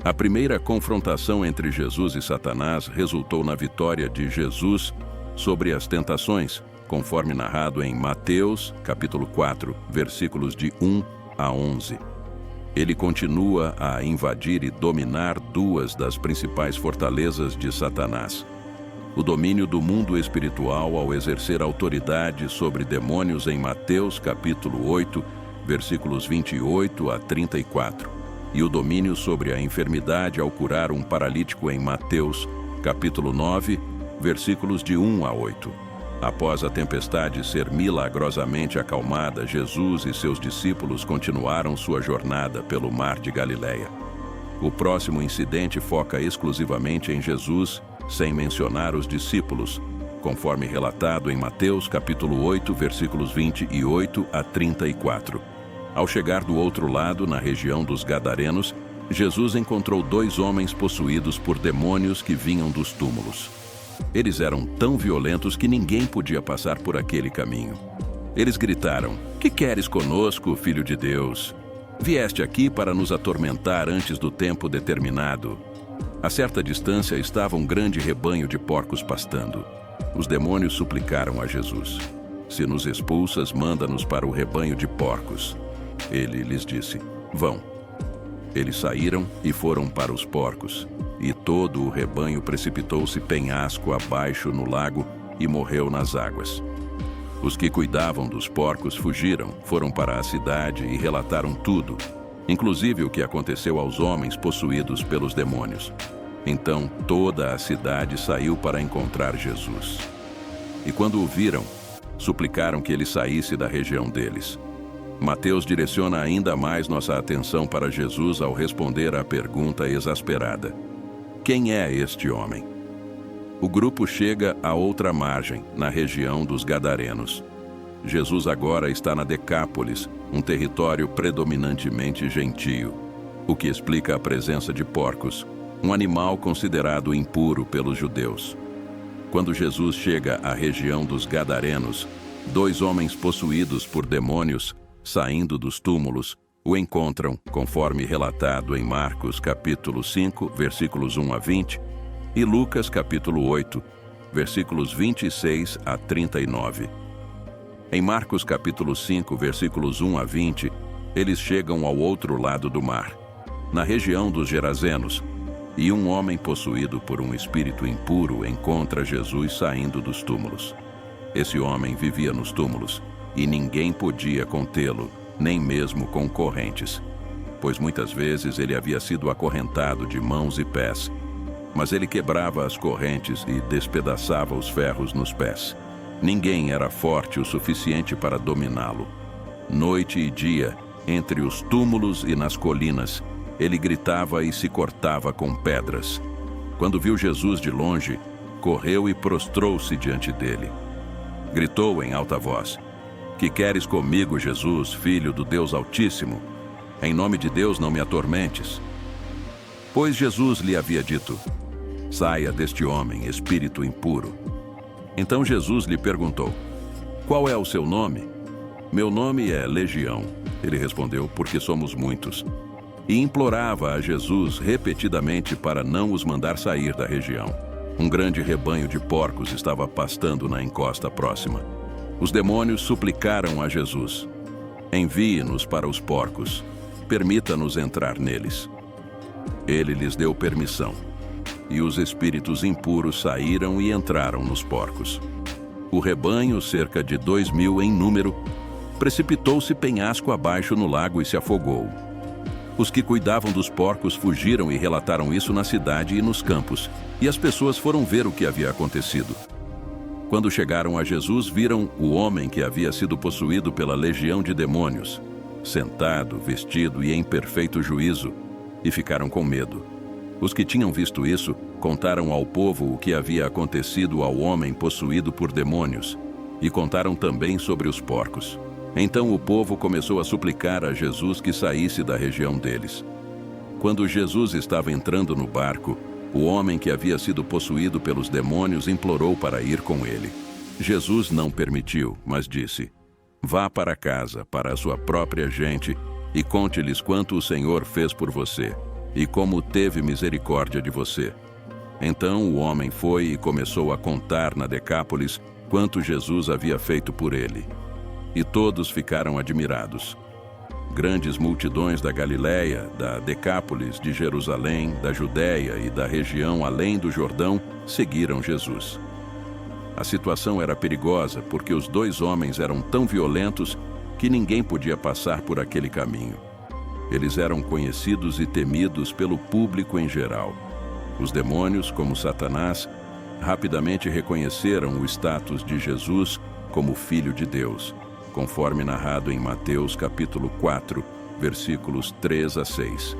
A primeira confrontação entre Jesus e Satanás resultou na vitória de Jesus sobre as tentações, conforme narrado em Mateus, capítulo 4, versículos de 1 a 11. Ele continua a invadir e dominar duas das principais fortalezas de Satanás: o domínio do mundo espiritual ao exercer autoridade sobre demônios em Mateus, capítulo 8, versículos 28 a 34, e o domínio sobre a enfermidade ao curar um paralítico em Mateus, capítulo 9, versículos de 1 a 8. Após a tempestade ser milagrosamente acalmada, Jesus e seus discípulos continuaram sua jornada pelo Mar de Galileia. O próximo incidente foca exclusivamente em Jesus, sem mencionar os discípulos, conforme relatado em Mateus capítulo 8, versículos 28 a 34. Ao chegar do outro lado, na região dos Gadarenos, Jesus encontrou dois homens possuídos por demônios que vinham dos túmulos. Eles eram tão violentos que ninguém podia passar por aquele caminho. Eles gritaram: "Que queres conosco, Filho de Deus? Vieste aqui para nos atormentar antes do tempo determinado." A certa distância estava um grande rebanho de porcos pastando. Os demônios suplicaram a Jesus: "Se nos expulsas, manda-nos para o rebanho de porcos." Ele lhes disse: "Vão." Eles saíram e foram para os porcos, e todo o rebanho precipitou-se penhasco abaixo no lago e morreu nas águas. Os que cuidavam dos porcos fugiram, foram para a cidade e relataram tudo, inclusive o que aconteceu aos homens possuídos pelos demônios. Então toda a cidade saiu para encontrar Jesus. E quando o viram, suplicaram que ele saísse da região deles. Mateus direciona ainda mais nossa atenção para Jesus ao responder à pergunta exasperada: "Quem é este homem?" O grupo chega à outra margem, na região dos Gadarenos. Jesus agora está na Decápolis, um território predominantemente gentio, o que explica a presença de porcos, um animal considerado impuro pelos judeus. Quando Jesus chega à região dos Gadarenos, dois homens possuídos por demônios, saindo dos túmulos, o encontram, conforme relatado em Marcos capítulo 5, versículos 1 a 20, e Lucas capítulo 8, versículos 26 a 39. Em Marcos capítulo 5, versículos 1 a 20, eles chegam ao outro lado do mar, na região dos Gerazenos, e um homem possuído por um espírito impuro encontra Jesus saindo dos túmulos. Esse homem vivia nos túmulos, e ninguém podia contê-lo, nem mesmo com correntes, pois muitas vezes ele havia sido acorrentado de mãos e pés, mas ele quebrava as correntes e despedaçava os ferros nos pés. Ninguém era forte o suficiente para dominá-lo. Noite e dia, entre os túmulos e nas colinas, ele gritava e se cortava com pedras. Quando viu Jesus de longe, correu e prostrou-se diante dele. Gritou em alta voz: "Que queres comigo, Jesus, Filho do Deus Altíssimo? Em nome de Deus, não me atormentes." Pois Jesus lhe havia dito: "Saia deste homem, espírito impuro." Então Jesus lhe perguntou: "Qual é o seu nome?" "Meu nome é Legião," ele respondeu, "porque somos muitos." E implorava a Jesus repetidamente para não os mandar sair da região. Um grande rebanho de porcos estava pastando na encosta próxima. Os demônios suplicaram a Jesus: "Envie-nos para os porcos, permita-nos entrar neles." Ele lhes deu permissão, e os espíritos impuros saíram e entraram nos porcos. O rebanho, cerca de 2.000 em número, precipitou-se penhasco abaixo no lago e se afogou. Os que cuidavam dos porcos fugiram e relataram isso na cidade e nos campos, e as pessoas foram ver o que havia acontecido. Quando chegaram a Jesus, viram o homem que havia sido possuído pela legião de demônios, sentado, vestido e em perfeito juízo, e ficaram com medo. Os que tinham visto isso contaram ao povo o que havia acontecido ao homem possuído por demônios, e contaram também sobre os porcos. Então o povo começou a suplicar a Jesus que saísse da região deles. Quando Jesus estava entrando no barco, o homem que havia sido possuído pelos demônios implorou para ir com ele. Jesus não permitiu, mas disse: "Vá para casa, para a sua própria gente, e conte-lhes quanto o Senhor fez por você, e como teve misericórdia de você." Então o homem foi e começou a contar na Decápolis quanto Jesus havia feito por ele. E todos ficaram admirados. Grandes multidões da Galiléia, da Decápolis, de Jerusalém, da Judéia e da região além do Jordão seguiram Jesus. A situação era perigosa porque os dois homens eram tão violentos que ninguém podia passar por aquele caminho. Eles eram conhecidos e temidos pelo público em geral. Os demônios, como Satanás, rapidamente reconheceram o status de Jesus como Filho de Deus, conforme narrado em Mateus capítulo 4, versículos 3 a 6.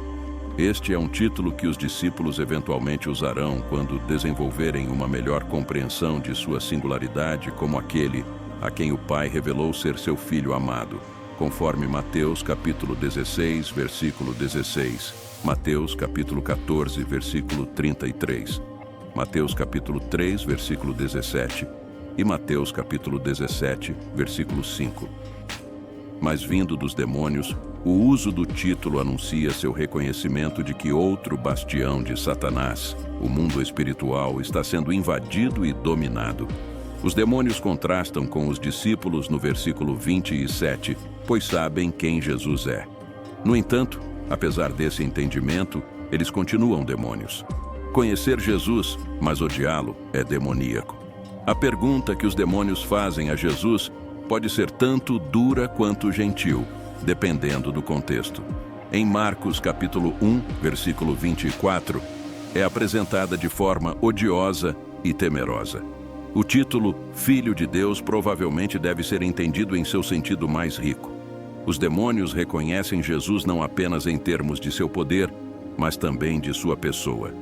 Este é um título que os discípulos eventualmente usarão quando desenvolverem uma melhor compreensão de sua singularidade como aquele a quem o Pai revelou ser seu Filho amado, conforme Mateus capítulo 16, versículo 16. Mateus capítulo 14, versículo 33, Mateus capítulo 3, versículo 17 e Mateus capítulo 17, versículo 5. Mas vindo dos demônios, o uso do título anuncia seu reconhecimento de que outro bastião de Satanás, o mundo espiritual, está sendo invadido e dominado. Os demônios contrastam com os discípulos no versículo 27, pois sabem quem Jesus é. No entanto, apesar desse entendimento, eles continuam demônios. Conhecer Jesus, mas odiá-lo, é demoníaco. A pergunta que os demônios fazem a Jesus pode ser tanto dura quanto gentil, dependendo do contexto. Em Marcos capítulo 1, versículo 24, é apresentada de forma odiosa e temerosa. O título Filho de Deus provavelmente deve ser entendido em seu sentido mais rico. Os demônios reconhecem Jesus não apenas em termos de seu poder, mas também de sua pessoa.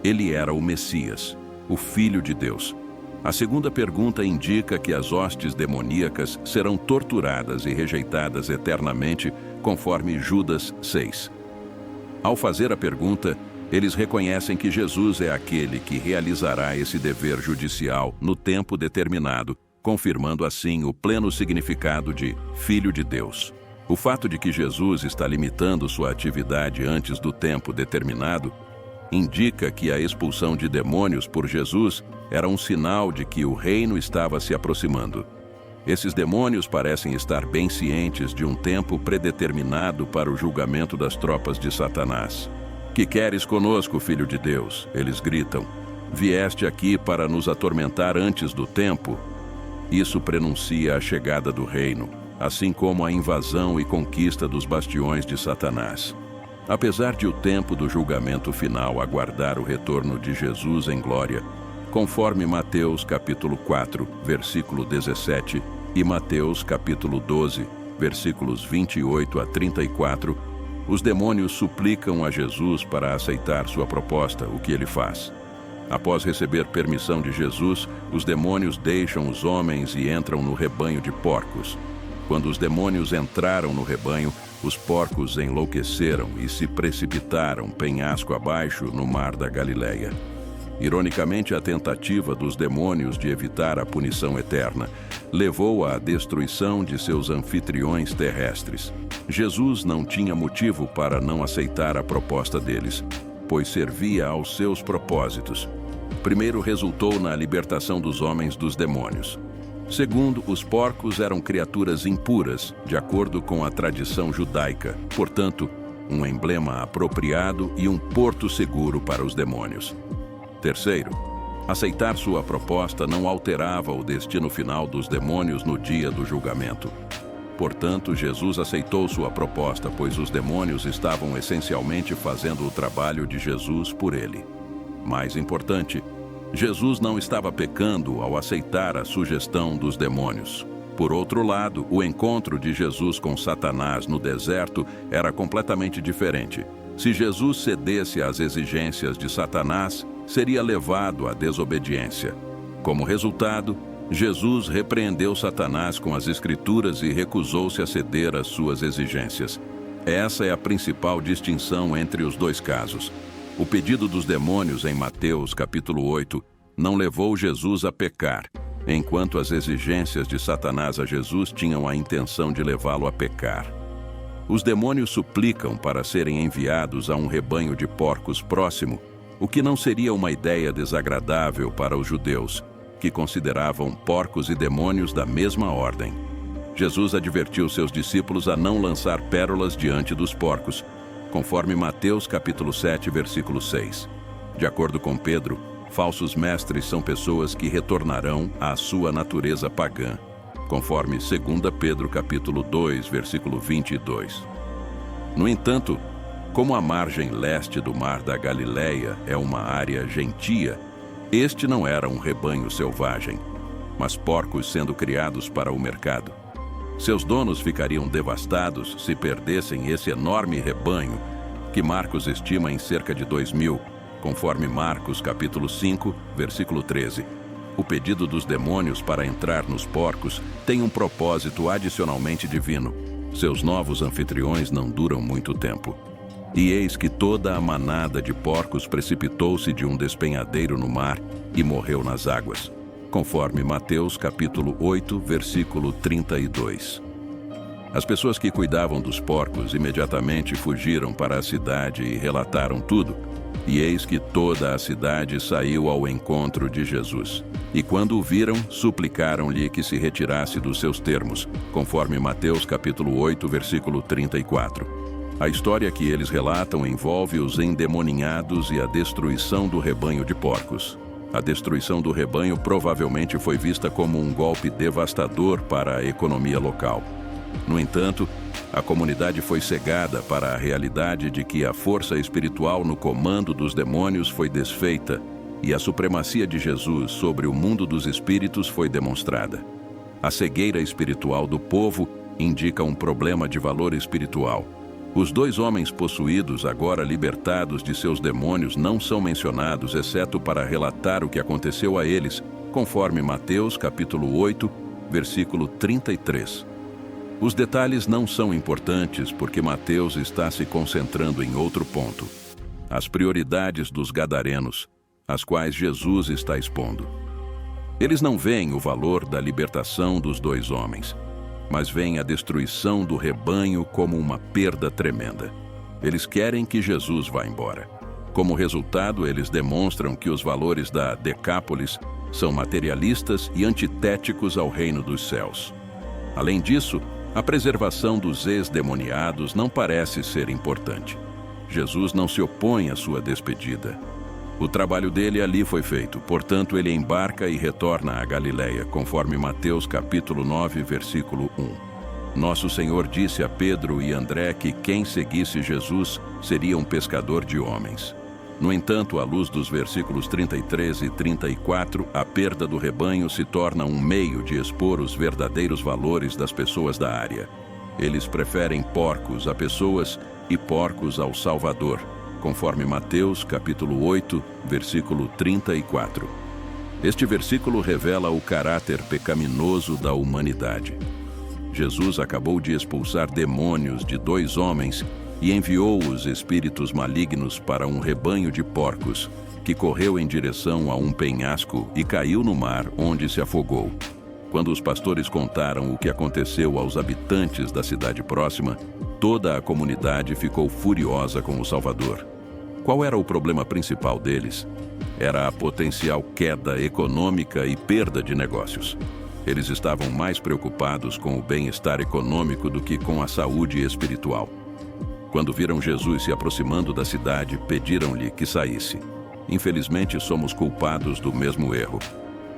Ele era o Messias, o Filho de Deus. A segunda pergunta indica que as hostes demoníacas serão torturadas e rejeitadas eternamente, conforme Judas 6. Ao fazer a pergunta, eles reconhecem que Jesus é aquele que realizará esse dever judicial no tempo determinado, confirmando assim o pleno significado de Filho de Deus. O fato de que Jesus está limitando sua atividade antes do tempo determinado indica que a expulsão de demônios por Jesus era um sinal de que o reino estava se aproximando. Esses demônios parecem estar bem cientes de um tempo predeterminado para o julgamento das tropas de Satanás. "Que queres conosco, Filho de Deus?" eles gritam. "Vieste aqui para nos atormentar antes do tempo?" Isso prenuncia a chegada do reino, assim como a invasão e conquista dos bastiões de Satanás. Apesar de o tempo do julgamento final aguardar o retorno de Jesus em glória, conforme Mateus capítulo 4, versículo 17 e Mateus capítulo 12, versículos 28 a 34, os demônios suplicam a Jesus para aceitar sua proposta, o que ele faz. Após receber permissão de Jesus, os demônios deixam os homens e entram no rebanho de porcos. Quando os demônios entraram no rebanho, os porcos enlouqueceram e se precipitaram penhasco abaixo no mar da Galiléia. Ironicamente, a tentativa dos demônios de evitar a punição eterna levou à destruição de seus anfitriões terrestres. Jesus não tinha motivo para não aceitar a proposta deles, pois servia aos seus propósitos. Primeiro, resultou na libertação dos homens dos demônios. Segundo, os porcos eram criaturas impuras, de acordo com a tradição judaica, portanto, um emblema apropriado e um porto seguro para os demônios. Terceiro, aceitar sua proposta não alterava o destino final dos demônios no dia do julgamento. Portanto, Jesus aceitou sua proposta, pois os demônios estavam essencialmente fazendo o trabalho de Jesus por ele. Mais importante, Jesus não estava pecando ao aceitar a sugestão dos demônios. Por outro lado, o encontro de Jesus com Satanás no deserto era completamente diferente. Se Jesus cedesse às exigências de Satanás, seria levado à desobediência. Como resultado, Jesus repreendeu Satanás com as Escrituras e recusou-se a ceder às suas exigências. Essa é a principal distinção entre os dois casos. O pedido dos demônios em Mateus capítulo 8 não levou Jesus a pecar, enquanto as exigências de Satanás a Jesus tinham a intenção de levá-lo a pecar. Os demônios suplicam para serem enviados a um rebanho de porcos próximo, o que não seria uma ideia desagradável para os judeus, que consideravam porcos e demônios da mesma ordem. Jesus advertiu seus discípulos a não lançar pérolas diante dos porcos, conforme Mateus capítulo 7, versículo 6. De acordo com Pedro, falsos mestres são pessoas que retornarão à sua natureza pagã, conforme 2 Pedro capítulo 2, versículo 22. No entanto, como a margem leste do mar da Galileia é uma área gentia, este não era um rebanho selvagem, mas porcos sendo criados para o mercado. Seus donos ficariam devastados se perdessem esse enorme rebanho, que Marcos estima em cerca de 2.000, conforme Marcos capítulo 5, versículo 13. O pedido dos demônios para entrar nos porcos tem um propósito adicionalmente divino. Seus novos anfitriões não duram muito tempo. E eis que toda a manada de porcos precipitou-se de um despenhadeiro no mar e morreu nas águas, conforme Mateus capítulo 8, versículo 32. As pessoas que cuidavam dos porcos imediatamente fugiram para a cidade e relataram tudo. E eis que toda a cidade saiu ao encontro de Jesus. E quando o viram, suplicaram-lhe que se retirasse dos seus termos, conforme Mateus capítulo 8, versículo 34. A história que eles relatam envolve os endemoninhados e a destruição do rebanho de porcos. A destruição do rebanho provavelmente foi vista como um golpe devastador para a economia local. No entanto, a comunidade foi cegada para a realidade de que a força espiritual no comando dos demônios foi desfeita e a supremacia de Jesus sobre o mundo dos espíritos foi demonstrada. A cegueira espiritual do povo indica um problema de valor espiritual. Os 2 homens possuídos, agora libertados de seus demônios, não são mencionados, exceto para relatar o que aconteceu a eles, conforme Mateus capítulo 8, versículo 33. Os detalhes não são importantes porque Mateus está se concentrando em outro ponto: as prioridades dos gadarenos, as quais Jesus está expondo. Eles não veem o valor da libertação dos 2 homens, mas veem a destruição do rebanho como uma perda tremenda. Eles querem que Jesus vá embora. Como resultado, eles demonstram que os valores da Decápolis são materialistas e antitéticos ao reino dos céus. Além disso, a preservação dos ex-demoniados não parece ser importante. Jesus não se opõe à sua despedida. O trabalho dele ali foi feito, portanto ele embarca e retorna à Galileia, conforme Mateus capítulo 9, versículo 1. Nosso Senhor disse a Pedro e André que quem seguisse Jesus seria um pescador de homens. No entanto, à luz dos versículos 33 e 34, a perda do rebanho se torna um meio de expor os verdadeiros valores das pessoas da área. Eles preferem porcos a pessoas e porcos ao Salvador, conforme Mateus capítulo 8, versículo 34. Este versículo revela o caráter pecaminoso da humanidade. Jesus acabou de expulsar demônios de 2 homens e enviou os espíritos malignos para um rebanho de porcos, que correu em direção a um penhasco e caiu no mar, onde se afogou. Quando os pastores contaram o que aconteceu aos habitantes da cidade próxima, toda a comunidade ficou furiosa com o Salvador. Qual era o problema principal deles? Era a potencial queda econômica e perda de negócios. Eles estavam mais preocupados com o bem-estar econômico do que com a saúde espiritual. Quando viram Jesus se aproximando da cidade, pediram-lhe que saísse. Infelizmente, somos culpados do mesmo erro.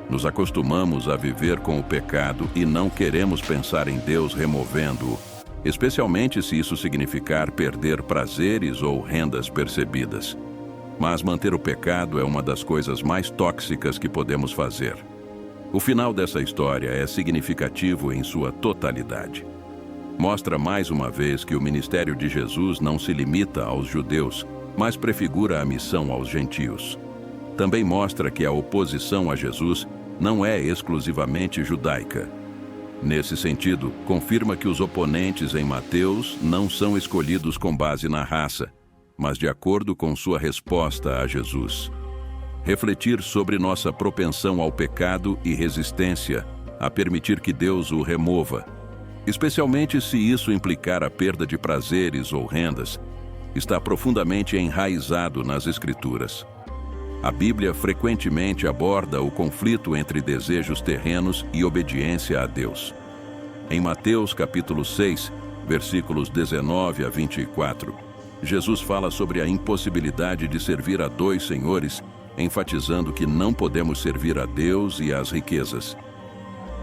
Nos acostumamos a viver com o pecado e não queremos pensar em Deus removendo-o, especialmente se isso significar perder prazeres ou rendas percebidas. Mas manter o pecado é uma das coisas mais tóxicas que podemos fazer. O final dessa história é significativo em sua totalidade. Mostra mais uma vez que o ministério de Jesus não se limita aos judeus, mas prefigura a missão aos gentios. Também mostra que a oposição a Jesus não é exclusivamente judaica. Nesse sentido, confirma que os oponentes em Mateus não são escolhidos com base na raça, mas de acordo com sua resposta a Jesus. Refletir sobre nossa propensão ao pecado e resistência a permitir que Deus o remova. especialmente se isso implicar a perda de prazeres ou rendas, está profundamente enraizado nas Escrituras. A Bíblia frequentemente aborda o conflito entre desejos terrenos e obediência a Deus. Em Mateus capítulo 6, versículos 19 a 24, Jesus fala sobre a impossibilidade de servir a dois senhores, enfatizando que não podemos servir a Deus e às riquezas.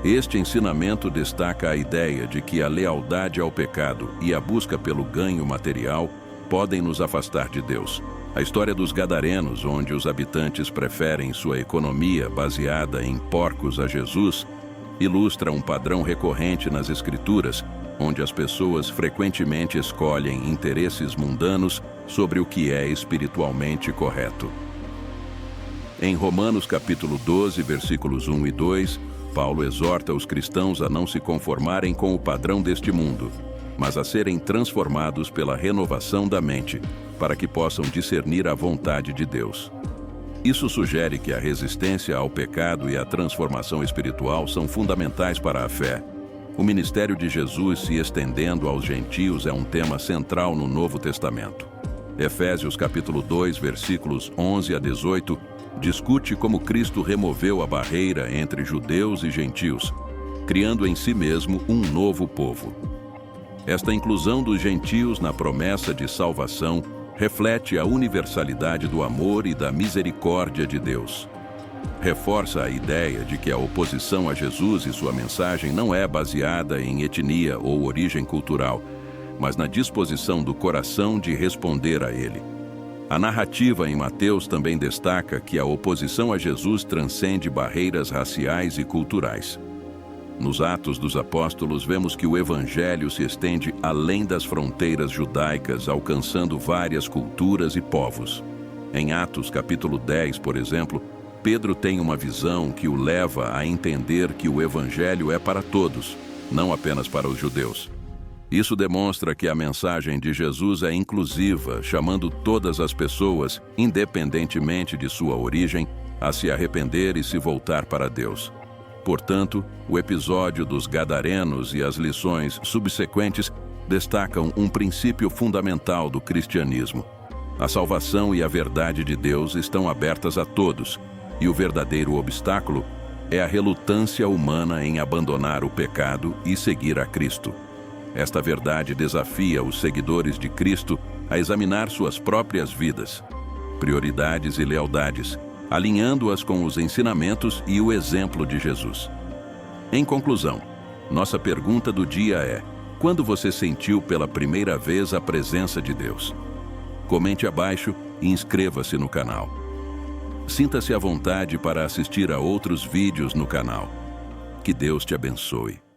Este ensinamento destaca a ideia de que a lealdade ao pecado e a busca pelo ganho material podem nos afastar de Deus. A história dos Gadarenos, onde os habitantes preferem sua economia baseada em porcos a Jesus, ilustra um padrão recorrente nas Escrituras, onde as pessoas frequentemente escolhem interesses mundanos sobre o que é espiritualmente correto. Em Romanos capítulo 12, versículos 1 e 2, Paulo exorta os cristãos a não se conformarem com o padrão deste mundo, mas a serem transformados pela renovação da mente, para que possam discernir a vontade de Deus. Isso sugere que a resistência ao pecado e a transformação espiritual são fundamentais para a fé. O ministério de Jesus se estendendo aos gentios é um tema central no Novo Testamento. Efésios capítulo 2, versículos 11 a 18, discute como Cristo removeu a barreira entre judeus e gentios, criando em si mesmo um novo povo. Esta inclusão dos gentios na promessa de salvação reflete a universalidade do amor e da misericórdia de Deus. Reforça a ideia de que a oposição a Jesus e sua mensagem não é baseada em etnia ou origem cultural, mas na disposição do coração de responder a ele. A narrativa em Mateus também destaca que a oposição a Jesus transcende barreiras raciais e culturais. Nos Atos dos Apóstolos, vemos que o Evangelho se estende além das fronteiras judaicas, alcançando várias culturas e povos. Em Atos capítulo 10, por exemplo, Pedro tem uma visão que o leva a entender que o Evangelho é para todos, não apenas para os judeus. Isso demonstra que a mensagem de Jesus é inclusiva, chamando todas as pessoas, independentemente de sua origem, a se arrepender e se voltar para Deus. Portanto, o episódio dos Gadarenos e as lições subsequentes destacam um princípio fundamental do cristianismo. A salvação e a verdade de Deus estão abertas a todos, e o verdadeiro obstáculo é a relutância humana em abandonar o pecado e seguir a Cristo. Esta verdade desafia os seguidores de Cristo a examinar suas próprias vidas, prioridades e lealdades, alinhando-as com os ensinamentos e o exemplo de Jesus. Em conclusão, nossa pergunta do dia é: quando você sentiu pela primeira vez a presença de Deus? Comente abaixo e inscreva-se no canal. Sinta-se à vontade para assistir a outros vídeos no canal. Que Deus te abençoe.